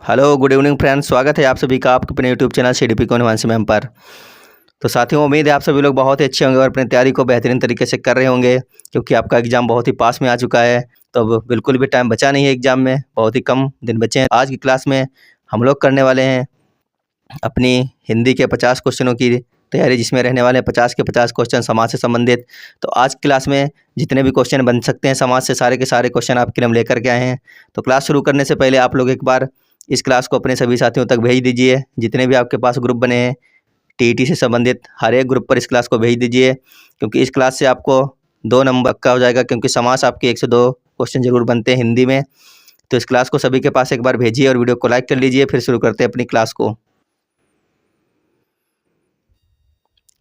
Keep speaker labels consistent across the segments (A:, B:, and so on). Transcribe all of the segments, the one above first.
A: Hello good evening friends, स्वागत है आप सभी का आपके अपने यूट्यूब चैनल CDP को हिमांशु मैम पर। तो साथियों, उम्मीद है आप सभी लोग बहुत ही अच्छे होंगे और अपनी तैयारी को बेहतरीन तरीके से कर रहे होंगे, क्योंकि आपका एग्ज़ाम बहुत ही पास में आ चुका है। तो अब बिल्कुल भी टाइम बचा नहीं है एग्ज़ाम में, बहुत ही कम दिन बचे हैं। आज की क्लास में हम लोग करने वाले हैं अपनी हिंदी के 50 क्वेश्चनों की तैयारी, जिसमें रहने वाले हैं 50 के 50 क्वेश्चन समाज से संबंधित। तो आज की क्लास में जितने भी क्वेश्चन बन सकते हैं समाज से, सारे के सारे क्वेश्चन आपके लिए हम लेकर के आए हैं। तो क्लास शुरू करने से पहले आप लोग एक बार इस क्लास को अपने सभी साथियों तक भेज दीजिए। जितने भी आपके पास ग्रुप बने हैं TET से संबंधित, हर एक ग्रुप पर इस क्लास को भेज दीजिए, क्योंकि इस क्लास से आपको 2 नंबर का हो जाएगा, क्योंकि समास आपके 1 से 2 क्वेश्चन जरूर बनते हैं हिंदी में। तो इस क्लास को सभी के पास एक बार भेजिए और वीडियो को लाइक कर लीजिए। फिर शुरू करते हैं अपनी क्लास को।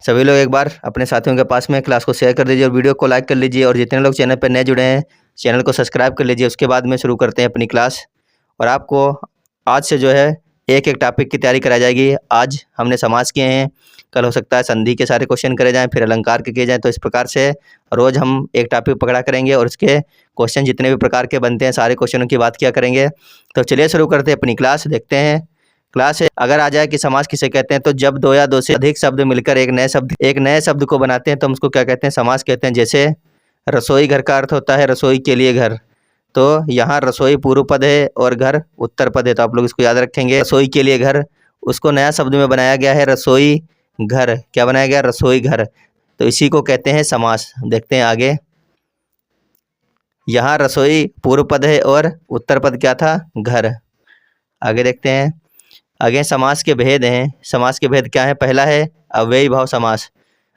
A: सभी लोग एक बार अपने साथियों के पास में क्लास को शेयर कर दीजिए और वीडियो को लाइक कर लीजिए। और जितने लोग चैनल पर नए जुड़े हैं, चैनल को सब्सक्राइब कर लीजिए। उसके बाद में शुरू करते हैं अपनी क्लास। और आपको आज से जो है एक एक टॉपिक की तैयारी कराई जाएगी। आज हमने समास किए हैं, कल हो सकता है संधि के सारे क्वेश्चन करे जाएं, फिर अलंकार के किए जाएं। तो इस प्रकार से रोज़ हम एक टॉपिक पकड़ा करेंगे और उसके क्वेश्चन जितने भी प्रकार के बनते हैं सारे क्वेश्चनों की बात किया करेंगे। तो चलिए शुरू करते हैं अपनी क्लास। देखते हैं क्लास अगर आ जाए कि समास किसे कहते हैं, तो जब 2 या 2 से अधिक शब्द मिलकर एक नए शब्द को बनाते हैं तो हम उसको क्या कहते हैं, समास कहते हैं। जैसे रसोई घर का अर्थ होता है रसोई के लिए घर, तो यहाँ रसोई पूर्व पद है और घर उत्तर पद है। तो आप लोग इसको याद रखेंगे, रसोई के लिए घर, उसको नया शब्द में बनाया गया है रसोई घर। क्या बनाया गया? रसोई घर। तो इसी को कहते हैं समास। देखते हैं आगे। यहाँ रसोई पूर्व पद है और उत्तर पद क्या था? घर। आगे देखते हैं। आगे समास के भेद हैं। समास के भेद क्या है? पहला है अव्ययी भाव समास।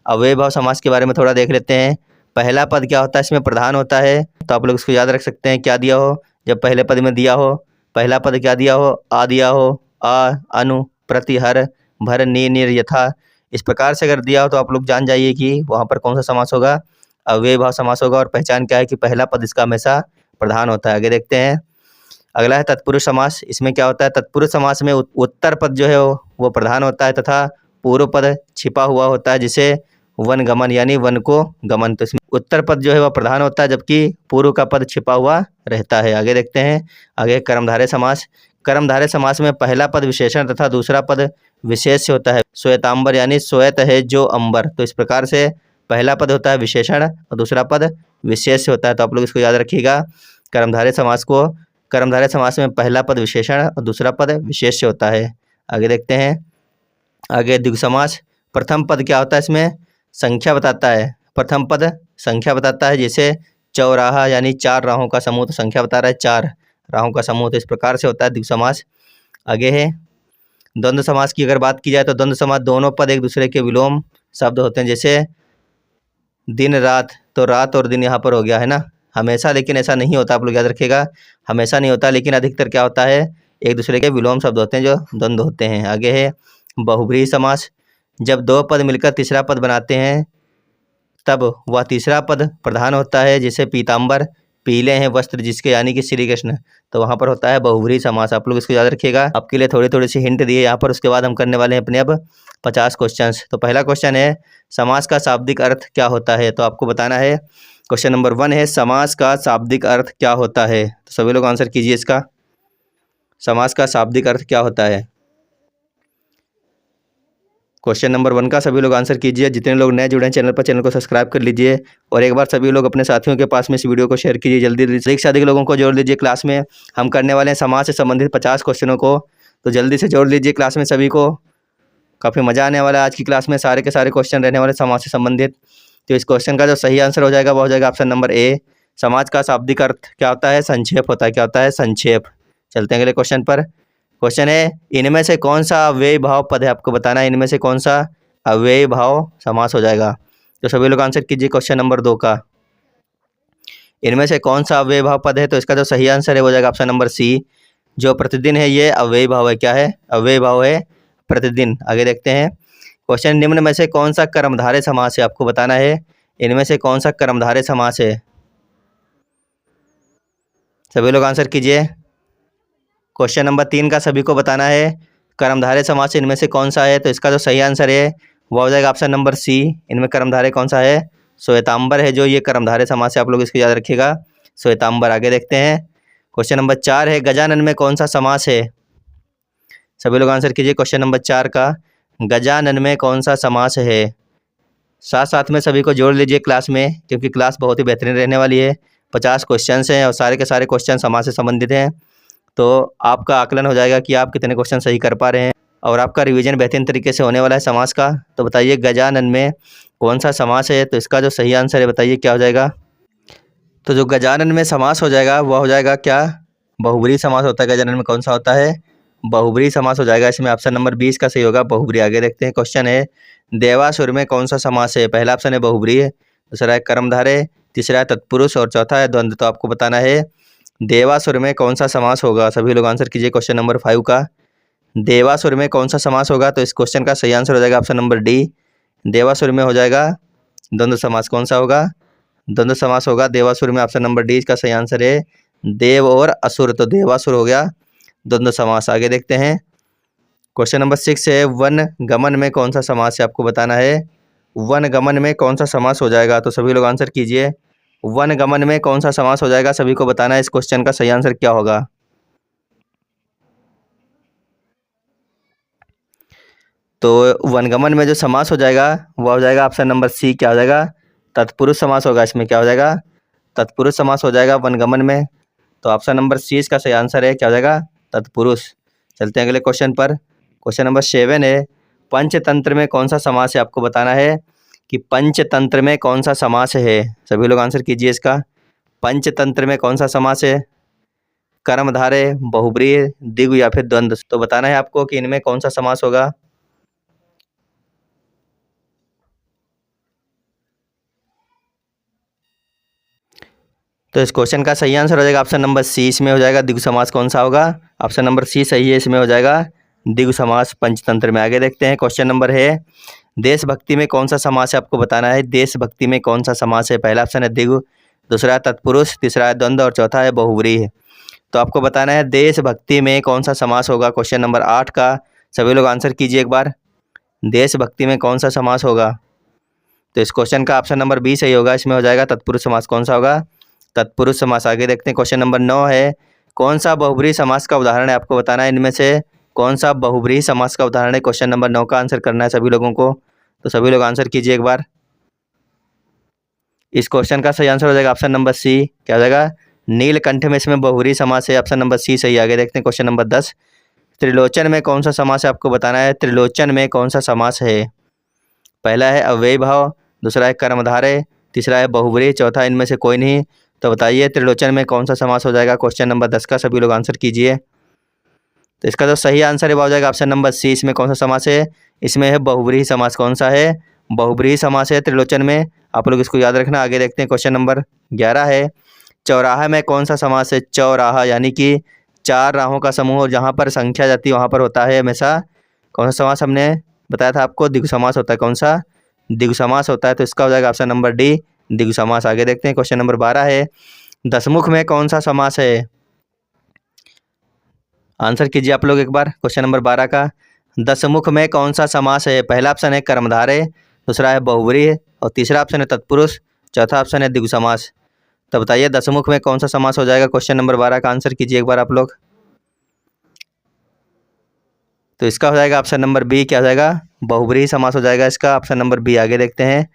A: अव्ययी भाव समास के बारे में थोड़ा देख लेते हैं। पहला पद क्या होता है? इसमें प्रधान होता है। तो आप लोग इसको याद रख सकते हैं। क्या दिया हो? जब पहले पद में दिया हो, पहला पद क्या दिया हो? आ दिया हो। आ, अनु, प्रति, हर, भर, नि, निर, यथा। इस प्रकार से अगर दिया हो तो आप लोग जान जाइए कि वहाँ पर कौन सा समास होगा? अव्ययी भाव समास होगा। और पहचान क्या है कि पहला पद इसका हमेशा प्रधान होता है। आगे देखते हैं। अगला है तत्पुरुष समास। इसमें क्या होता है? तत्पुरुष समास में उत्तर पद जो है वो प्रधान होता है तथा पूर्व पद छिपा हुआ होता है, जिसे वन गमन यानी वन को गमन। तो इसमें उत्तर पद जो है वह प्रधान होता है, जबकि पूर्व का पद छिपा हुआ रहता है। आगे देखते हैं। आगे कर्मधारय समास। कर्मधारय समास में पहला पद विशेषण तथा दूसरा पद विशेष्य होता है। श्वेतांबर यानी श्वेत है जो अंबर। तो इस प्रकार से पहला पद होता है विशेषण और दूसरा पद विशेष्य होता है। तो आप लोग इसको याद रखिएगा। कर्मधारय समास को, कर्मधारय समास में पहला पद विशेषण और दूसरा पद विशेष्य होता है। आगे देखते हैं। आगे द्विगु समास। प्रथम पद क्या होता है? इसमें संख्या बताता है। प्रथम पद संख्या बताता है, जैसे चौराहा यानी 4 राहों का समूह। तो संख्या बता रहा है 4 राहों का समूह। तो इस प्रकार से होता है द्विगु समास। आगे है द्वंद्व समास की अगर बात की जाए तो द्वंद्व समास दोनों पद एक दूसरे के विलोम शब्द होते हैं। जैसे दिन रात, तो रात और दिन यहाँ पर हो गया है ना, हमेशा, लेकिन ऐसा नहीं होता। आप लोग याद रखिएगा, हमेशा नहीं होता, लेकिन अधिकतर क्या होता है, एक दूसरे के विलोम शब्द होते हैं जो द्वंद्व होते हैं। आगे है बहुव्रीहि समास। जब 2 पद मिलकर तीसरा पद बनाते हैं तब वह तीसरा पद प्रधान होता है। जैसे पीताम्बर, पीले हैं वस्त्र जिसके, यानी कि श्री कृष्ण। तो वहाँ पर होता है बहुव्रीहि समास। आप लोग इसको याद रखिएगा। आपके लिए थोड़ी थोड़ी सी हिंट दिए यहाँ पर। उसके बाद हम करने वाले हैं अपने अब 50 क्वेश्चंस। तो पहला क्वेश्चन है समास का शाब्दिक अर्थ क्या होता है? तो आपको बताना है। क्वेश्चन नंबर 1 है समास का शाब्दिक अर्थ क्या होता है? तो सभी लोग आंसर कीजिए इसका। समास का शाब्दिक अर्थ क्या होता है? क्वेश्चन नंबर 1 का सभी लोग आंसर कीजिए। जितने लोग नए जुड़े हैं चैनल पर, चैनल को सब्सक्राइब कर लीजिए। और एक बार सभी लोग अपने साथियों के पास में इस वीडियो को शेयर कीजिए। जल्दी अधिक से अधिक लोगों को जोड़ लीजिए क्लास में। हम करने वाले हैं समाज से संबंधित 50 क्वेश्चनों को, तो जल्दी से जोड़ लीजिए क्लास में सभी को। काफ़ी मज़ा आने वाला है आज की क्लास में। सारे के सारे क्वेश्चन रहने वाले समाज से संबंधित। तो इस क्वेश्चन का जो सही आंसर हो जाएगा वो हो जाएगा ऑप्शन नंबर ए। समाज का शाब्दिक अर्थ क्या होता है? संक्षेप होता है। क्या होता है? संक्षेप। चलते हैं अगले क्वेश्चन पर। क्वेश्चन है इनमें से कौन सा अव्ययी भाव पद है? आपको बताना है इनमें से कौन सा अव्ययी भाव समास हो जाएगा। तो सभी लोग आंसर कीजिए क्वेश्चन नंबर 2 का। इनमें से कौन सा अव्ययी भाव पद है? तो इसका जो सही आंसर है वो हो जाएगा ऑप्शन नंबर सी। जो प्रतिदिन है ये अव्ययी भाव है। क्या है? अव्ययी भाव है प्रतिदिन। आगे देखते हैं। क्वेश्चन निम्न में से कौन सा कर्मधारय समास है? आपको बताना है इनमें से कौन सा कर्मधारय समास है। सभी लोग आंसर कीजिए। क्वेश्चन नंबर 3 का सभी को बताना है कर्मधारय समास इनमें से कौन सा है। तो इसका जो सही आंसर है वो हो जाएगा ऑप्शन नंबर सी। इनमें कर्मधारय कौन सा है? श्वेतांबर है जो ये कर्मधारय समास है। आप लोग इसको याद रखिएगा, श्वेतांबर। आगे देखते हैं। क्वेश्चन नंबर 4 है गजानन में कौन सा समास है? सभी लोग आंसर कीजिए। क्वेश्चन नंबर 4 का गजानन में कौन सा समास है। साथ साथ में सभी को जोड़ लीजिए क्लास में, क्योंकि क्लास बहुत ही बेहतरीन रहने वाली है। 50 क्वेश्चन हैं और सारे के सारे क्वेश्चन समास से संबंधित हैं। तो आपका आकलन हो जाएगा कि आप कितने क्वेश्चन सही कर पा रहे हैं और आपका रिवीजन बेहतरीन तरीके से होने वाला है समास का। तो बताइए गजानन में कौन सा समास है। तो इसका जो सही आंसर है बताइए क्या हो जाएगा। तो जो गजानन में समास हो जाएगा वह हो जाएगा क्या, बहुब्रीहि समास होता है। गजानन में कौन सा होता है, बहुब्रीहि समास हो जाएगा। इसमें ऑप्शन नंबर 20 का सही होगा, बहुब्रीहि। आगे देखते हैं क्वेश्चन है देवासुर में कौन सा समास है। पहला ऑप्शन है बहुब्रीहि, दूसरा है कर्मधारय, तीसरा है तत्पुरुष और चौथा है द्वंद्व। तो आपको बताना है देवासुर में कौन सा समास होगा। सभी लोग आंसर कीजिए क्वेश्चन नंबर 5 का देवासुर में कौन सा समास होगा। तो इस क्वेश्चन का सही आंसर हो जाएगा ऑप्शन नंबर डी, देवासुर में हो जाएगा द्वंद्व समास। कौन सा होगा, द्वंद्व समास होगा देवासुर में। ऑप्शन नंबर डी इसका सही आंसर है, देव और असुर। तो देवासुर हो गया द्वंद्व समास। आगे देखते हैं क्वेश्चन नंबर 6 है वन गमन में कौन सा समास है। आपको बताना है वन गमन में कौन सा समास हो जाएगा। तो सभी लोग आंसर कीजिए, वन गमन में कौन सा समास हो जाएगा। सभी को बताना है इस क्वेश्चन का सही आंसर क्या होगा। तो वनगमन में जो समास हो जाएगा वह हो जाएगा ऑप्शन नंबर सी, क्या हो जाएगा, तत्पुरुष समास होगा। इसमें क्या हो जाएगा, तत्पुरुष समास हो जाएगा वनगमन में। तो ऑप्शन नंबर सी इसका सही आंसर है, क्या हो जाएगा, तत्पुरुष। चलते हैं अगले क्वेश्चन पर। क्वेश्चन नंबर 7 है पंचतंत्र में कौन सा समास है। आपको बताना है कि पंचतंत्र में कौन सा समास है। सभी लोग आंसर कीजिए इसका, पंचतंत्र में कौन सा समास है। कर्मधारय, बहुब्रीहि, द्विगु या फिर द्वंद्व। तो बताना है आपको कि इनमें कौन सा समास होगा। तो इस क्वेश्चन का सही आंसर हो जाएगा ऑप्शन नंबर सी, इसमें हो जाएगा द्विगु समास। कौन सा होगा, ऑप्शन नंबर सी सही है, इसमें हो जाएगा द्विगु समास पंचतंत्र में। आगे देखते हैं क्वेश्चन नंबर है देशभक्ति में कौन सा समास है। आपको बताना है देशभक्ति में कौन सा समास है। पहला ऑप्शन है द्विगु, दूसरा है तत्पुरुष, तीसरा है द्वंद्व और चौथा है बहुब्रीहि। तो आपको बताना है देशभक्ति में कौन सा समास होगा। क्वेश्चन नंबर 8 का सभी लोग आंसर कीजिए एक बार, देशभक्ति में कौन सा समास होगा। तो इस क्वेश्चन का ऑप्शन नंबर बी सही होगा, इसमें हो जाएगा तत्पुरुष समास। कौन सा होगा, तत्पुरुष समास। आगे देखते हैं क्वेश्चन नंबर 9 है कौन सा बहुब्रीहि समास का उदाहरण है। आपको बताना है इनमें से कौन सा बहुब्रीहि समास का उदाहरण है। क्वेश्चन नंबर 9 का आंसर करना है सभी लोगों को। तो सभी लोग आंसर कीजिए एक बार। इस क्वेश्चन का सही आंसर हो जाएगा ऑप्शन नंबर सी, क्या हो जाएगा, नीलकंठ में इसमें बहुब्रीहि समास है। ऑप्शन नंबर सी सही। आगे देखते हैं क्वेश्चन नंबर 10 त्रिलोचन में कौन सा समास है। आपको बताना है त्रिलोचन में कौन सा समास है। पहला है अव्ययी भाव, दूसरा है कर्मधारय, तीसरा है बहुब्रीहि, चौथा इनमें से कोई नहीं। तो बताइए त्रिलोचन में कौन सा समास हो जाएगा। क्वेश्चन नंबर 10 का सभी लोग आंसर कीजिए। तो इसका जो सही आंसर है वो हो जाएगा ऑप्शन नंबर सी, इसमें कौन सा समास है, इसमें है बहुब्रीहि समास। कौन सा है, बहुब्रीहि समास है त्रिलोचन में। आप लोग इसको याद रखना। आगे देखते हैं क्वेश्चन नंबर 11 है चौराहा में कौन सा समास है। चौराहा यानी कि 4 राहों का समूह, जहाँ पर संख्या जाती है वहाँ पर होता है हमेशा कौन सा समास। हमने बताया था आपको द्विगु समास होता है। कौन सा, द्विगु समास होता है। तो इसका हो जाएगा ऑप्शन नंबर डी, द्विगु समास। आगे देखते हैं क्वेश्चन नंबर 12 है दशमुख में कौन सा समास है। आंसर कीजिए आप लोग एक बार क्वेश्चन नंबर 12 का, दशमुख में कौन सा समास है। पहला ऑप्शन है कर्मधारय, दूसरा है बहुब्रीहि और तीसरा ऑप्शन है तत्पुरुष, चौथा ऑप्शन है द्विगु समास। तो बताइए दशमुख में कौन सा समास हो जाएगा। क्वेश्चन नंबर 12 का आंसर कीजिए एक बार आप लोग। तो इसका हो जाएगा ऑप्शन नंबर बी, क्या हो जाएगा, बहुब्रीहि समास हो जाएगा इसका, ऑप्शन नंबर बी। आगे देखते हैं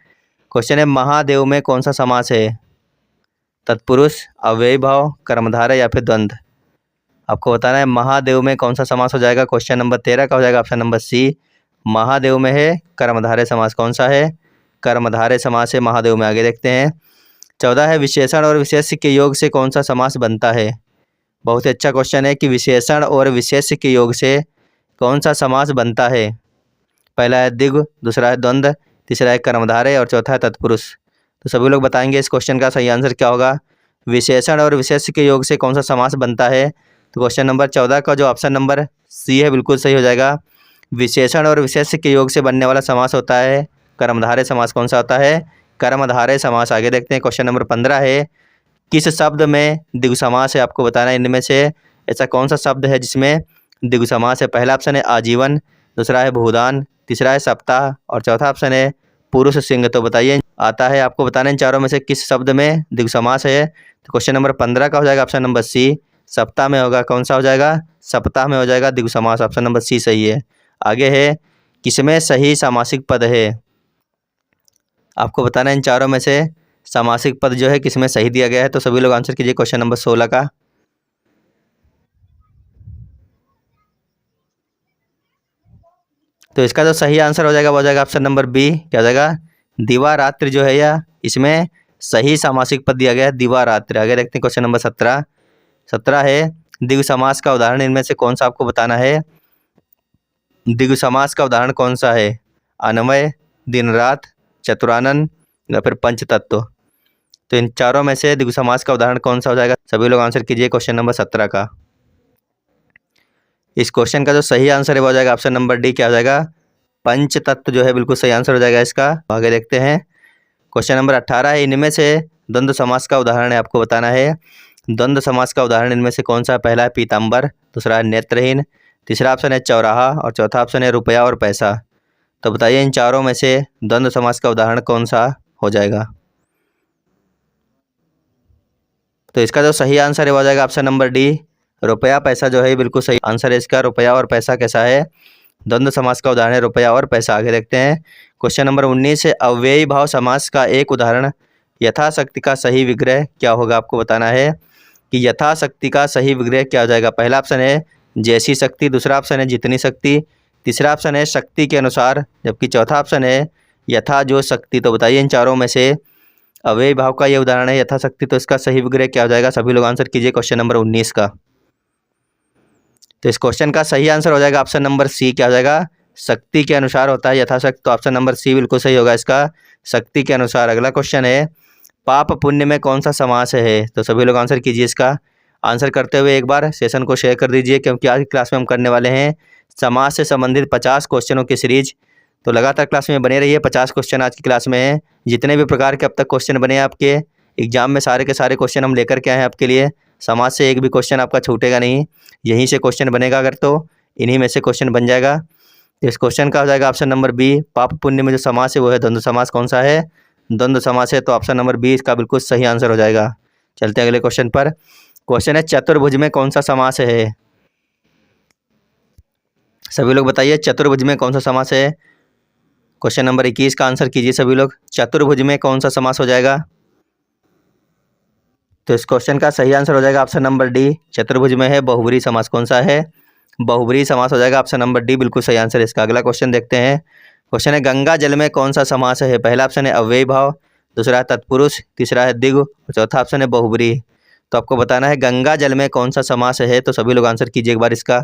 A: क्वेश्चन है महादेव में कौन सा समास है। तत्पुरुष, अव्ययी भाव, कर्मधारय या फिर द्वंद्व। आपको बताना है महादेव में कौन सा समास हो जाएगा। क्वेश्चन नंबर 13 का हो जाएगा ऑप्शन नंबर सी, महादेव में है कर्मधारय समास। कौन सा है, कर्मधारय समास है महादेव में। आगे देखते हैं 14 है विशेषण और विशेष्य के योग से कौन सा समास बनता है। बहुत ही अच्छा क्वेश्चन है कि विशेषण और विशेष्य के योग से कौन सा समास बनता है। पहला है द्विगु, दूसरा है द्वंद्व, तीसरा है कर्मधारय और चौथा है तत्पुरुष। तो सभी लोग बताएंगे इस क्वेश्चन का सही आंसर क्या होगा। विशेषण और विशेष्य के योग से कौन सा समास बनता है। तो क्वेश्चन नंबर 14 का जो ऑप्शन नंबर सी है बिल्कुल सही हो जाएगा। विशेषण और विशेष्य के योग से बनने वाला समास होता है कर्मधारय समास। कौन सा होता है, कर्मधारय समास। आगे देखते हैं क्वेश्चन नंबर 15 है किस शब्द में द्विगु समास है। आपको बताना है इनमें से ऐसा कौन सा शब्द है जिसमें द्विगु समास है। पहला ऑप्शन है आजीवन, दूसरा है भूदान, तीसरा है सप्ताह और चौथा ऑप्शन है पुरुष सिंह। तो बताइए आता है आपको बताना इन चारों में से किस शब्द में द्विगु समास है। तो क्वेश्चन नंबर 15 का हो जाएगा ऑप्शन नंबर सी, सप्ताह में होगा, कौन सा हो जाएगा, सप्ताह में हो जाएगा द्विगु समास, ऑप्शन नंबर सी सही है। आगे है, किसमें सही सामासिक पद है, आपको बताना है इन चारों में से सामासिक पद जो है किसमें सही दिया गया है। तो सभी लोग आंसर कीजिए क्वेश्चन नंबर 16 का। तो इसका जो सही आंसर हो जाएगा वो हो जाएगा ऑप्शन नंबर बी, क्या हो जाएगा, दिवारात्र जो है या इसमें सही सामासिक पद दिया गया है दिवारात्र। आगे देखते हैं क्वेश्चन नंबर 17 है, द्विगु समास का उदाहरण इनमें से कौन सा आपको बताना है। द्विगु समास का उदाहरण कौन सा है, अन्वय, दिन रात, चतुरानन या फिर पंचतत्व। तो इन चारों में से द्विगु समास का उदाहरण कौन सा हो जाएगा, सभी लोग आंसर कीजिए क्वेश्चन नंबर 17 का। इस क्वेश्चन का जो सही आंसर है वो हो जाएगा ऑप्शन नंबर डी, क्या हो जाएगा, पंचतत्व जो है बिल्कुल सही आंसर हो जाएगा इसका। आगे देखते हैं क्वेश्चन नंबर 18 है, इनमें से द्वंद्व समास का उदाहरण है आपको बताना है। द्वंद्व समास का उदाहरण इनमें से कौन सा, पहला है पीताम्बर, दूसरा है नेत्रहीन, तीसरा ऑप्शन है चौराहा और चौथा ऑप्शन है रुपया और पैसा। तो बताइए इन चारों में से द्वंद्व समास का उदाहरण कौन सा हो जाएगा। तो इसका जो सही आंसर है वो हो जाएगा ऑप्शन नंबर डी, रुपया पैसा जो है बिल्कुल सही आंसर है इसका। रुपया और पैसा कैसा है, द्वंद्व समास का उदाहरण है रुपया और पैसा। आगे देखते हैं क्वेश्चन नंबर 19 है, अव्ययी भाव समास का एक उदाहरण यथाशक्ति का सही विग्रह क्या होगा, आपको बताना है कि यथाशक्ति का सही विग्रह क्या हो जाएगा। पहला ऑप्शन है जैसी शक्ति, दूसरा ऑप्शन है जितनी शक्ति, तीसरा ऑप्शन है शक्ति के अनुसार, जबकि चौथा ऑप्शन है यथा जो शक्ति। तो बताइए इन चारों में से अव्ययी भाव का ये उदाहरण है यथाशक्ति, तो इसका सही विग्रह क्या हो जाएगा। सभी लोग आंसर कीजिए क्वेश्चन नंबर 19 का। तो इस क्वेश्चन का सही आंसर हो जाएगा ऑप्शन नंबर सी, क्या हो जाएगा, शक्ति के अनुसार होता है यथाशक्ति। तो ऑप्शन नंबर सी बिल्कुल सही होगा इसका, शक्ति के अनुसार। अगला क्वेश्चन है, पाप पुण्य में कौन सा समास है। तो सभी लोग आंसर कीजिए इसका। आंसर करते हुए एक बार सेशन को शेयर कर दीजिए, क्योंकि आज की क्लास में हम करने वाले हैं समास से संबंधित 50 क्वेश्चनों की सीरीज। तो लगातार क्लास में बने रहिए, 50 क्वेश्चन आज की क्लास में हैं। जितने भी प्रकार के अब तक क्वेश्चन बने हैं आपके एग्जाम में, सारे के सारे क्वेश्चन हम लेकर के आए हैं आपके लिए। समाज से एक भी क्वेश्चन आपका छूटेगा नहीं, यहीं से क्वेश्चन बनेगा, अगर तो इन्हीं में से क्वेश्चन बन जाएगा। तो इस क्वेश्चन का हो जाएगा ऑप्शन नंबर बी, पाप पुण्य में जो समास है वो है द्वंद्व समास। कौन सा है, द्वंद्व समास है। तो ऑप्शन नंबर बी इसका बिल्कुल सही आंसर हो जाएगा। चलते हैं अगले क्वेश्चन पर। क्वेश्चन है, चतुर्भुज में कौन सा समास है। सभी लोग बताइए चतुर्भुज में कौन सा समास है। क्वेश्चन नंबर 21 का आंसर कीजिए सभी लोग, चतुर्भुज में कौन सा समास हो जाएगा। तो इस क्वेश्चन का सही आंसर हो जाएगा ऑप्शन नंबर डी, चतुर्भुज में है बहुब्रीहि समास। कौन सा है, बहुब्रीहि समास हो जाएगा, ऑप्शन नंबर डी बिल्कुल सही आंसर है इसका। अगला क्वेश्चन देखते हैं। क्वेश्चन है, गंगा जल में कौन सा समास है। पहला ऑप्शन है अव्ययी भाव, दूसरा है तत्पुरुष, तीसरा है द्विगु और चौथा ऑप्शन है बहुब्रीहि। तो आपको बताना है गंगा जल में कौन सा समास है। तो सभी लोग आंसर कीजिए एक बार इसका।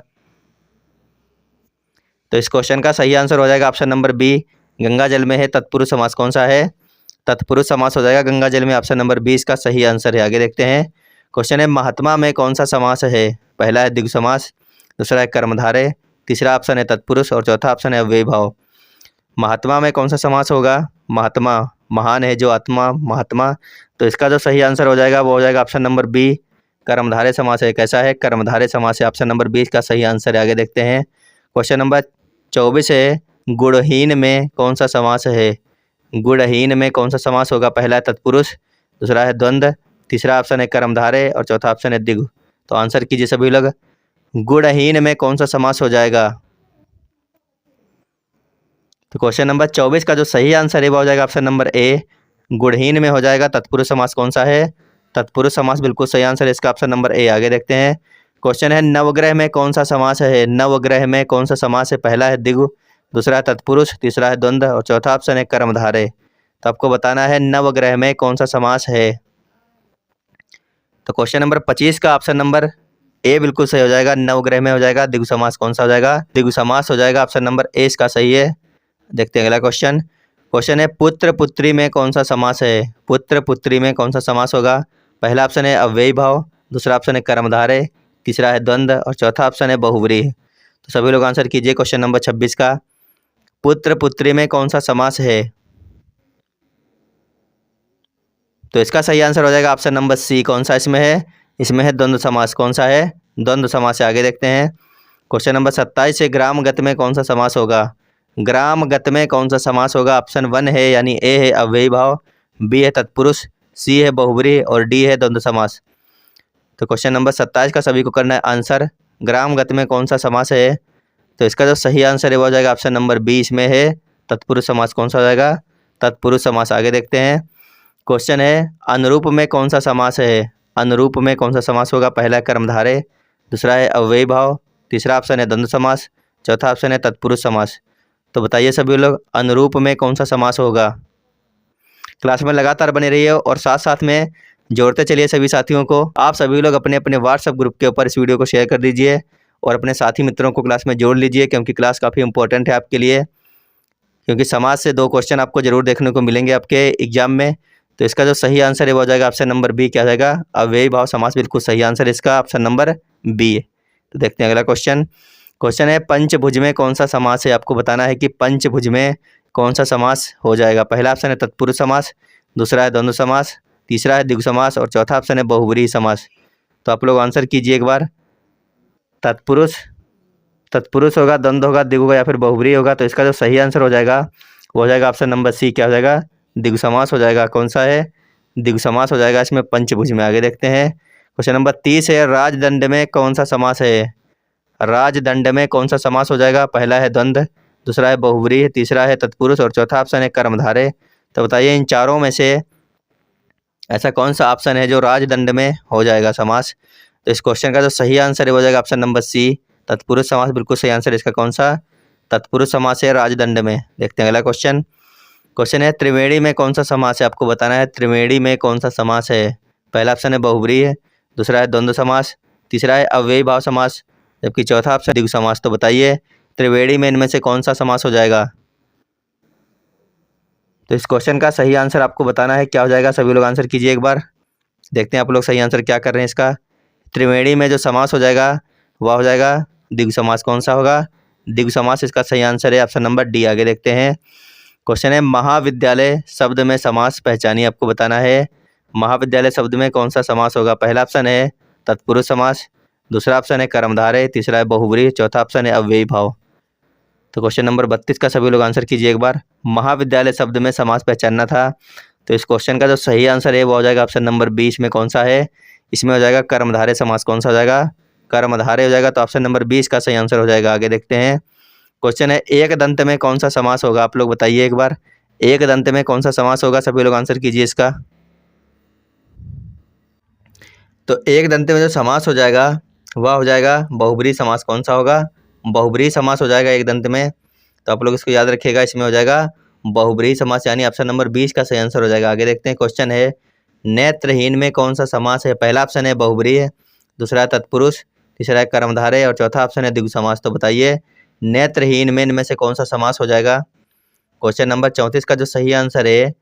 A: तो इस क्वेश्चन का सही आंसर हो जाएगा ऑप्शन नंबर बी, गंगा जल में है तत्पुरुष समास। कौन सा है, तत्पुरुष समास हो जाएगा गंगा जल में, ऑप्शन नंबर 20 का सही आंसर है। आगे देखते हैं। क्वेश्चन है, महात्मा में कौन सा समास है। पहला है द्विगु समास, दूसरा है कर्मधारय, तीसरा ऑप्शन है तत्पुरुष और चौथा ऑप्शन है अव्ययी भाव। महात्मा में कौन सा समास होगा, महात्मा, महान है जो आत्मा, महात्मा। तो इसका जो सही आंसर हो जाएगा वो हो जाएगा ऑप्शन नंबर बी, कर्मधारय समास है। कैसा है, कर्मधारय समास है, ऑप्शन नंबर 20 का सही आंसर है। आगे देखते हैं। क्वेश्चन नंबर 24 है, गुणहीन में कौन सा समास है। गुणहीन में कौन सा समास होगा। पहला है तत्पुरुष, दूसरा है द्वंद्व, तीसरा ऑप्शन है कर्मधारय और चौथा ऑप्शन है द्विगु। तो आंसर कीजिए सभी लोग, गुणहीन में कौन सा समास हो जाएगा। तो क्वेश्चन नंबर 24 का जो सही आंसर है वो हो जाएगा ऑप्शन नंबर ए, गुणहीन में हो जाएगा तत्पुरुष समास। कौन सा है, तत्पुरुष समास, बिल्कुल सही आंसर है इसका, ऑप्शन नंबर ए। आगे देखते हैं। क्वेश्चन है, नवग्रह में कौन सा समास है। नवग्रह में कौन सा समास है। पहला है द्विगु, दूसरा है तत्पुरुष, तीसरा है द्वंद्व और चौथा ऑप्शन है कर्मधारय। तो आपको बताना है नवग्रह में कौन सा समास है। तो क्वेश्चन नंबर 25 का ऑप्शन नंबर ए बिल्कुल सही हो जाएगा, नवग्रह में हो जाएगा द्विगु समास। कौन सा हो जाएगा, द्विगु समास हो जाएगा, ऑप्शन नंबर ए इसका सही है। देखते हैं अगला क्वेश्चन। क्वेश्चन है, पुत्र पुत्री में कौन सा समास है। पुत्र पुत्री में कौन सा समास होगा। पहला ऑप्शन है अव्ययी भाव, दूसरा ऑप्शन है कर्मधारय, तीसरा है द्वंद्व और चौथा ऑप्शन है बहुब्रीहि। तो सभी लोग आंसर कीजिए क्वेश्चन नंबर 26 का, पुत्र पुत्री में कौन सा समास है। तो इसका सही आंसर हो जाएगा ऑप्शन नंबर सी। कौन सा इसमें है, इसमें है द्वंद्व समास। कौन सा है, द्वंद्व समास है। आगे देखते हैं। क्वेश्चन नंबर 27 से, ग्रामगत में कौन सा समास होगा। ग्रामगत में कौन सा समास होगा। ऑप्शन 1 है यानी ए है अव्ययी भाव, बी है तत्पुरुष, सी है बहुब्रीहि और डी है द्वंद्व समास। तो क्वेश्चन नंबर 27 का सभी को करना है आंसर। ग्राम गति में कौन सा समास है? तो इसका जो सही आंसर है वो हो जाएगा ऑप्शन नंबर बी, इसमें है तत्पुरुष समास। कौन सा हो जाएगा? तत्पुरुष समास। आगे देखते हैं। क्वेश्चन है अनुरूप में कौन सा समास है? अनुरूप में कौन सा समास होगा? पहला है कर्मधारय, दूसरा है अव्ययी भाव, तीसरा ऑप्शन है द्वंद्व समास, चौथा ऑप्शन है तत्पुरुष समास। तो बताइए सभी लोग, अनुरूप में कौन सा समास होगा? क्लास में लगातार बने रहिए और साथ साथ में जोड़ते चलिए सभी साथियों को। आप सभी लोग अपने अपने व्हाट्सएप ग्रुप के ऊपर इस वीडियो को शेयर कर दीजिए और अपने साथी मित्रों को क्लास में जोड़ लीजिए, क्योंकि क्लास काफ़ी इंपॉर्टेंट है आपके लिए, क्योंकि समाज से 2 क्वेश्चन आपको जरूर देखने को मिलेंगे आपके एग्जाम में। तो इसका जो सही आंसर है वो हो जाएगा ऑप्शन नंबर बी। क्या हो जाएगा? अव्ययी भाव समास। बिल्कुल सही आंसर इसका ऑप्शन नंबर बी। तो देखते हैं अगला क्वेश्चन। क्वेश्चन है पंचभुज में कौन सा समास है? आपको बताना है कि पंचभुज में कौन सा समास हो जाएगा। पहला ऑप्शन है तत्पुरुष समास, दूसरा है द्वंद्व समास, तीसरा है द्विगु समास और चौथा ऑप्शन है बहुब्रीहि समास। तो आप लोग आंसर कीजिए एक बार। तत्पुरुष होगा, द्वंद्व होगा, द्विगु होगा या फिर बहुब्रीहि होगा। तो इसका जो सही आंसर हो जाएगा वो हो जाएगा ऑप्शन नंबर सी। क्या हो जाएगा? द्विगु समास हो जाएगा। कौन सा है? द्विगु समास हो जाएगा इसमें पंचभुज में। आगे देखते हैं। क्वेश्चन नंबर 30 है राजदंड में कौन सा समास है? राजदंड में कौन सा समास हो जाएगा? पहला है द्वंद्व, दूसरा है बहुब्रीहि, तीसरा है तत्पुरुष और चौथा ऑप्शन है कर्मधारय। तो बताइए इन चारों में से ऐसा कौन सा ऑप्शन है जो राजदंड में हो जाएगा समास? तो इस क्वेश्चन का जो सही आंसर है हो जाएगा ऑप्शन नंबर सी, तत्पुरुष समास। बिल्कुल सही आंसर इसका। कौन सा? तत्पुरुष समास है राजदंड में। देखते हैं अगला क्वेश्चन। क्वेश्चन है त्रिवेणी में कौन सा समास है? आपको बताना है त्रिवेणी में कौन सा समास है। पहला ऑप्शन है बहुब्रीहि, दूसरा है द्वंद्व समास, तीसरा है अव्ययी भाव समास, जबकि चौथा ऑप्शन द्विगु समास। तो बताइए त्रिवेणी में इनमें से कौन सा समास हो जाएगा? तो इस क्वेश्चन का सही आंसर आपको बताना है। क्या हो जाएगा? सभी लोग आंसर कीजिए एक बार। देखते हैं आप लोग सही आंसर क्या कर रहे हैं इसका। त्रिवेणी में जो समास हो जाएगा वह हो जाएगा द्विगु समास। कौन सा होगा? द्विगु समास। इसका सही आंसर है ऑप्शन नंबर डी। आगे देखते हैं। क्वेश्चन है महाविद्यालय शब्द में समास पहचानिए। आपको बताना है महाविद्यालय शब्द में कौन सा समास होगा। पहला ऑप्शन है तत्पुरुष समास, दूसरा ऑप्शन है कर्मधारय, तीसरा है बहुब्रीहि, चौथा ऑप्शन है अव्ययी भाव। तो क्वेश्चन नंबर 32 का सभी लोग आंसर कीजिए एक बार। महाविद्यालय शब्द में समास पहचानना था। तो इस क्वेश्चन का जो सही आंसर है वो हो जाएगा ऑप्शन नंबर बी। इसमें कौन सा है? इसमें हो जाएगा कर्मधारय समास। कौन सा हो जाएगा? कर्मधारय हो जाएगा। तो ऑप्शन नंबर 20 का सही आंसर हो जाएगा। आगे देखते हैं। क्वेश्चन है एक दंत में कौन सा समास होगा। आप लोग बताइए एक बार, एक दंत में कौन सा समास होगा। सभी लोग आंसर कीजिए इसका। तो एक दंत में जो समास हो जाएगा वह हो जाएगा बहुब्रीहि समास। कौन सा होगा? बहुब्रीहि समास हो जाएगा एक दंत में। तो आप लोग इसको याद रखिएगा, इसमें हो जाएगा बहुब्रीहि समास, यानी ऑप्शन नंबर 20 का सही आंसर हो जाएगा। आगे देखते हैं। क्वेश्चन है नेत्रहीन में कौन सा समास है। पहला ऑप्शन है बहुब्रीहि, दूसरा है तत्पुरुष, तीसरा है कर्मधारय और चौथा ऑप्शन है द्विगु समास। तो बताइए नेत्रहीन में इनमें से कौन सा समास हो जाएगा। क्वेश्चन नंबर 34 का जो सही आंसर है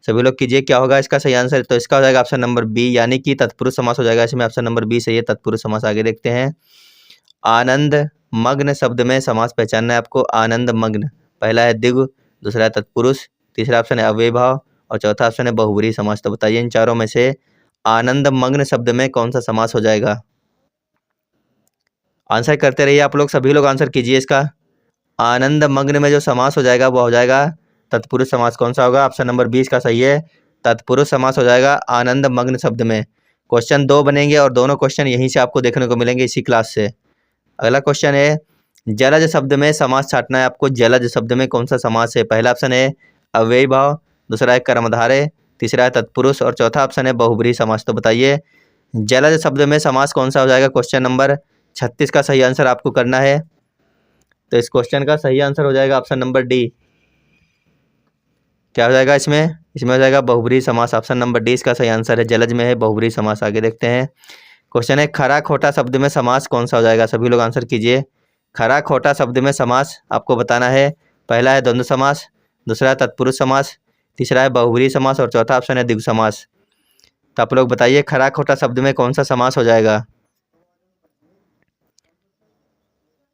A: सभी लोग कीजिए, क्या होगा इसका सही आंसर। तो इसका हो जाएगा ऑप्शन नंबर बी, यानी कि तत्पुरुष समास हो जाएगा। इसमें ऑप्शन नंबर बी सही है, तत्पुरुष समास। आगे देखते हैं। आनंद मग्न शब्द में समास पहचानना है आपको। आनंद मग्न, पहला है द्विगु, दूसरा है तत्पुरुष, तीसरा ऑप्शन है अव्ययी भाव और चौथा ऑप्शन है बहुब्रीहि समास। तो बताइए इन चारों में से आनंद मग्न शब्द में कौन सा समास हो जाएगा। आंसर करते रहिए आप लोग, सभी लोग आंसर कीजिए इसका। आनंद मग्न में जो समास हो जाएगा वो हो जाएगा तत्पुरुष समास। कौन सा होगा? ऑप्शन नंबर 20 का सही है, तत्पुरुष समास हो जाएगा आनंद मग्न शब्द में। क्वेश्चन 2 बनेंगे और दोनों क्वेश्चन यहीं से आपको देखने को मिलेंगे इसी क्लास से। अगला क्वेश्चन है जलज शब्द में समास छांटना है आपको। जलज शब्द में कौन सा समास है। पहला ऑप्शन है अव्ययी भाव, दूसरा है कर्मधारय, तीसरा है तत्पुरुष और चौथा ऑप्शन है बहुब्रीहि समास। तो बताइए जलज शब्द में समास कौन सा हो जाएगा। क्वेश्चन नंबर 36 का सही आंसर आपको करना है। तो इस क्वेश्चन का सही आंसर हो जाएगा ऑप्शन नंबर डी। क्या हो जाएगा इसमें? इसमें हो जाएगा बहुब्रीहि समास। ऑप्शन नंबर डी इसका सही आंसर है, जलज में है बहुब्रीहि समास। आगे देखते हैं। क्वेश्चन है खरा खोटा शब्द में समास कौन सा हो जाएगा। सभी लोग आंसर कीजिए। खरा खोटा शब्द में समास आपको बताना है। पहला है द्वंद्व समास, दूसरा है तत्पुरुष समास, तीसरा है बहुब्रीहि समास और चौथा ऑप्शन है द्विगु समास। तो आप लोग बताइए खरा खोटा शब्द में कौन सा समास हो जाएगा।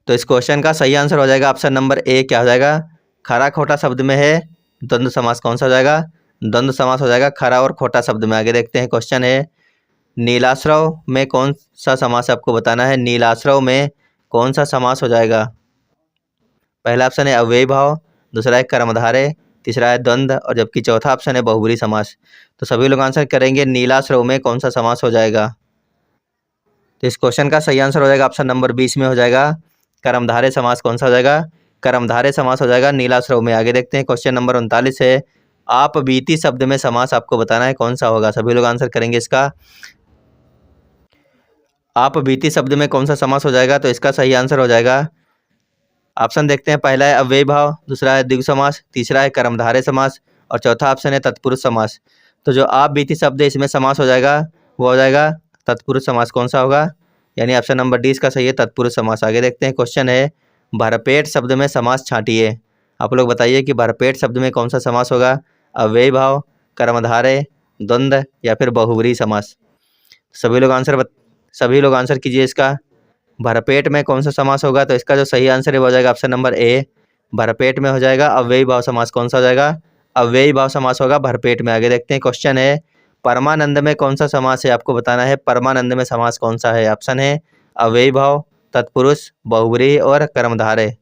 A: तो इस क्वेश्चन का सही आंसर हो जाएगा ऑप्शन नंबर ए। क्या हो जाएगा? खरा खोटा शब्द में है द्वंद्व समास। कौन सा हो जाएगा? द्वंद्व समास हो जाएगा खरा और खोटा शब्द में। आगे देखते हैं। क्वेश्चन है नीलाश्रव में कौन सा समास आपको बताना है। नीलाश्रव में कौन सा समास हो जाएगा। पहला ऑप्शन है अव्ययी भाव, दूसरा है कर्मधारय, तीसरा है द्वंद्व और जबकि चौथा ऑप्शन है बहुब्रीहि समास। तो सभी लोग आंसर करेंगे नीलाश्रव में कौन सा समास हो जाएगा। तो इस क्वेश्चन का सही आंसर हो जाएगा ऑप्शन नंबर 20 में हो जाएगा कर्मधारय समास। कौन सा हो जाएगा? कर्मधारय समास हो जाएगा नीलाश्रव में। आगे देखते हैं क्वेश्चन नंबर 39 है, आप बीती शब्द में समास आपको बताना है कौन सा होगा। सभी लोग आंसर करेंगे इसका। आप बीती शब्द में कौन सा समास हो जाएगा? तो इसका सही आंसर हो जाएगा, ऑप्शन देखते हैं, पहला है अव्ययी भाव, दूसरा है द्विगु समास, तीसरा है कर्मधारय समास और चौथा ऑप्शन है तत्पुरुष समास। तो जो आप बीती शब्द है इसमें समास हो जाएगा वो हो जाएगा तत्पुरुष समास। कौन सा होगा? यानी ऑप्शन नंबर डी इसका सही है, तत्पुरुष समास। आगे देखते हैं क्वेश्चन है, भरपेट शब्द में समास छांटिए। आप लोग बताइए कि भरपेट शब्द में कौन सा समास होगा? अव्ययी भाव, कर्मधारय, द्वंद्व या फिर बहुब्रीहि समास। सभी लोग आंसर कीजिए इसका। भरपेट में कौन सा समास होगा? तो इसका जो सही आंसर है वो हो जाएगा ऑप्शन नंबर ए, भरपेट में हो जाएगा अव्ययी भाव समास। कौन सा हो जाएगा? अव्ययी भाव समास होगा भरपेट में। आगे देखते हैं क्वेश्चन है, परमानंद में कौन सा समास है आपको बताना है। परमानंद में समास कौन सा है? ऑप्शन है अव्ययी भाव, तत्पुरुष, बहुब्रीहि और कर्मधारय।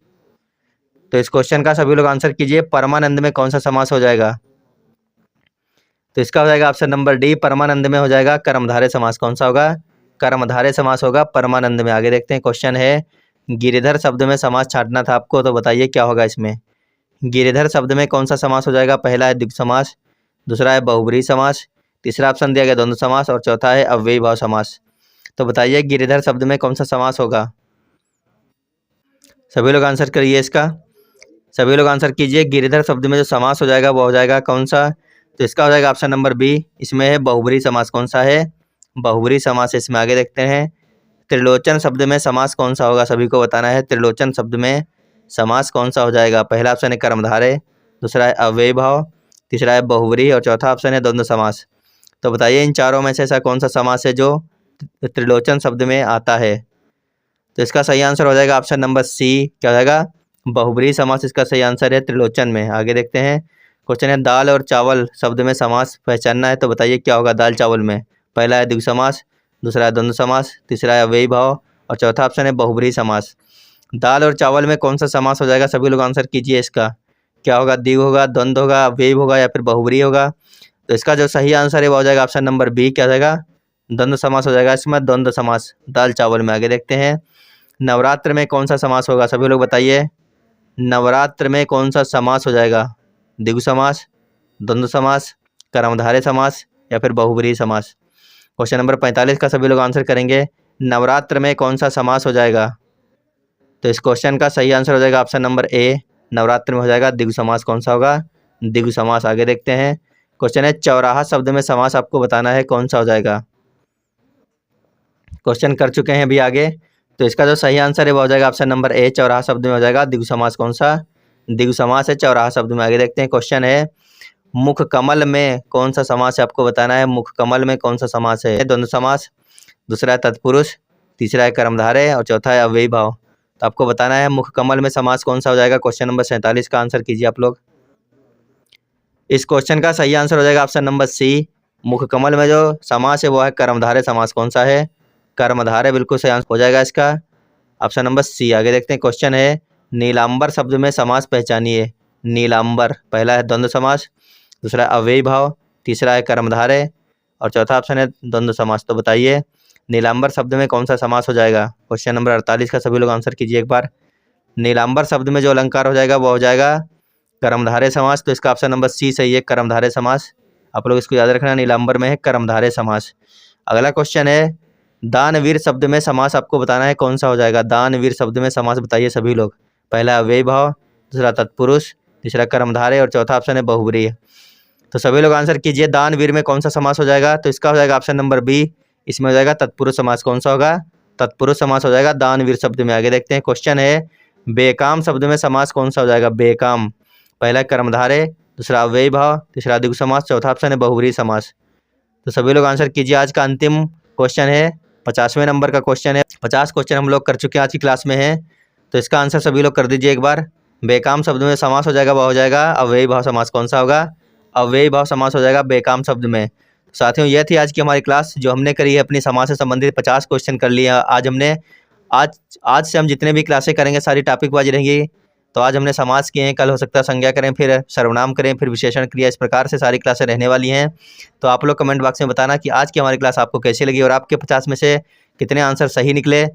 A: तो इस क्वेश्चन का सभी लोग आंसर कीजिए, परमानंद में कौन सा समास हो जाएगा? तो इसका हो जाएगा ऑप्शन नंबर डी, परमानंद में हो जाएगा कर्मधारय समास। कौन सा होगा? कर्मधारय समास होगा परमानंद में। आगे देखते हैं क्वेश्चन है, गिरिधर शब्द में समास छांटना था आपको, तो बताइए क्या होगा इसमें। गिरिधर शब्द में कौन सा समास हो जाएगा? पहला है द्विगु समास, दूसरा है बहुब्रीहि समास, तीसरा ऑप्शन दिया गया द्वंद्व समास और चौथा है अव्ययी भाव समास। तो बताइए गिरिधर शब्द में कौन सा समास होगा? सभी लोग आंसर करिए इसका। सभी लोग आंसर कीजिए, गिरिधर शब्द में जो समास हो जाएगा वो हो जाएगा कौन सा? तो इसका हो जाएगा ऑप्शन नंबर बी, इसमें है बहुब्रीहि समास। कौन सा है? बहुब्रीहि समास। इसमें आगे देखते हैं, त्रिलोचन शब्द में समास कौन सा होगा? सभी को बताना है त्रिलोचन शब्द में समास कौन सा हो जाएगा। पहला ऑप्शन है कर्मधारय, दूसरा है अव्ययी भाव, तीसरा है बहुब्रीहि और चौथा ऑप्शन है द्वंद्व समास। तो बताइए इन चारों में से ऐसा कौन सा समास है जो त्रिलोचन शब्द में आता है? तो इसका सही आंसर हो जाएगा ऑप्शन नंबर सी, क्या हो जाएगा? बहुब्रीहि समास इसका सही आंसर है त्रिलोचन में। आगे देखते हैं क्वेश्चन है, दाल और चावल शब्द में समास पहचानना है, तो बताइए क्या होगा दाल चावल में। पहला है द्विगु समास, दूसरा है द्वंद्व समास, तीसरा है अव्ययी भाव और चौथा ऑप्शन है बहुब्रीहि समास। दाल और चावल में कौन सा समास हो जाएगा? सभी लोग आंसर कीजिए इसका। क्या होगा? द्विगु होगा, द्वंद्व होगा, अव्ययी होगा या फिर बहुब्रीहि होगा? तो इसका जो सही आंसर है वो हो जाएगा ऑप्शन नंबर बी, क्या हो जाएगा? द्वंद्व समास हो जाएगा इसमें, द्वंद्व समास दाल चावल में। आगे देखते हैं, नवरात्र में कौन सा समास होगा? सभी लोग बताइए, नवरात्र में कौन सा समास हो जाएगा? द्विगु समास, द्वंद्व समास, कर्मधारय समास या फिर बहुब्रीहि समास। क्वेश्चन नंबर 45 का सभी लोग आंसर करेंगे, नवरात्र में कौन सा समास हो जाएगा? तो इस क्वेश्चन का सही आंसर हो जाएगा ऑप्शन नंबर ए, नवरात्र में हो जाएगा द्विगु समास। कौन सा होगा? द्विगु समास। आगे देखते हैं क्वेश्चन है, चौराहा शब्द में समास आपको बताना है कौन सा हो जाएगा। क्वेश्चन कर चुके हैं अभी आगे, तो इसका जो सही आंसर है वो हो जाएगा ऑप्शन नंबर ए, चौराहा शब्द में हो जाएगा द्विगु समास। कौन सा? द्विगु समास है चौराहा शब्द में। आगे देखते हैं क्वेश्चन है, मुख कमल में कौन सा समास है आपको बताना है। मुख कमल में कौन सा समास है? द्वंद्व समास, दूसरा है तत्पुरुष, तीसरा है कर्मधारय और चौथा है अव्ययी भाव। तो आपको बताना है मुख कमल में समास कौन सा हो जाएगा। क्वेश्चन नंबर 47 का आंसर कीजिए आप लोग। इस क्वेश्चन का सही आंसर हो जाएगा ऑप्शन नंबर सी, मुख कमल में जो समास है वो है कर्मधारय समास। कौन सा है? कर्मधारय, बिल्कुल सही आंसर हो जाएगा इसका, ऑप्शन नंबर सी। आगे देखते हैं क्वेश्चन है, नीलांबर शब्द में समास पहचानिए। नीलांबर, पहला है द्वंद्व समास, दूसरा अव्ययी भाव, तीसरा है कर्मधारय और चौथा ऑप्शन है द्वंद्व समास। तो बताइए नीलांबर शब्द में कौन सा समास हो जाएगा। क्वेश्चन नंबर 48 का सभी लोग आंसर कीजिए एक बार। नीलांबर शब्द में जो अलंकार हो जाएगा वो हो जाएगा कर्मधारय समास। तो इसका ऑप्शन नंबर सी सही है, कर्मधारय समास। आप लोग इसको याद रखना, नीलांबर में है कर्मधारय समास। अगला क्वेश्चन है, दानवीर शब्द में समास आपको बताना है कौन सा हो जाएगा। दानवीर शब्द में समास बताइए सभी लोग। पहला अव्ययी भाव, दूसरा तत्पुरुष, तीसरा कर्मधारय और चौथा ऑप्शन है बहुब्रीहि। तो सभी लोग आंसर कीजिए, दानवीर में कौन सा समास हो जाएगा। तो इसका हो जाएगा ऑप्शन नंबर बी, इसमें हो जाएगा तत्पुरुष समास। कौन सा होगा? तत्पुरुष समास हो जाएगा दानवीर शब्द में। आगे देखते हैं क्वेश्चन है, बेकाम शब्द में समास कौन सा हो जाएगा। बेकाम, पहला कर्मधारय, दूसरा अव्ययी भाव, तीसरा द्विगु समास, चौथा ऑप्शन है बहुब्रीहि समास। तो सभी लोग आंसर कीजिए। आज का अंतिम क्वेश्चन है, 50वें नंबर का क्वेश्चन है। 50 क्वेश्चन हम लोग कर चुके हैं आज की क्लास में है, तो इसका आंसर सभी लोग कर दीजिए एक बार। बेकाम शब्द में समास हो जाएगा वह हो जाएगा अव्ययी भाव समास। कौन सा होगा? अव्ययी भाव समास हो जाएगा बेकाम शब्द में। साथियों, यह थी आज की हमारी क्लास जो हमने करी है अपनी समास से संबंधित 50 क्वेश्चन कर लिए आज हमने। आज से हम जितने भी क्लासें करेंगे सारी टॉपिक वाइज रहेंगी। तो आज हमने समास किए हैं, कल हो सकता है संज्ञा करें, फिर सर्वनाम करें, फिर विशेषण क्रिया, इस प्रकार से सारी क्लासें रहने वाली हैं। तो आप लोग कमेंट बॉक्स में बताना कि आज की हमारी क्लास आपको कैसी लगी और आपके 50 में से कितने आंसर सही निकले।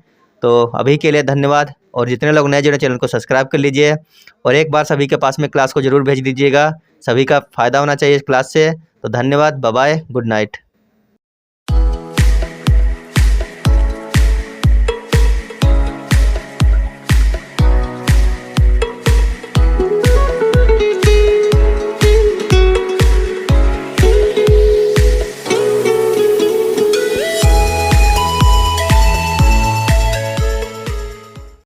A: तो अभी के लिए धन्यवाद, और जितने लोग नए जुड़े चैनल को सब्सक्राइब कर लीजिए, और एक बार सभी के पास में क्लास को ज़रूर भेज दीजिएगा। सभी का फ़ायदा होना चाहिए इस क्लास से। तो धन्यवाद, बाय बाय, गुड नाइट।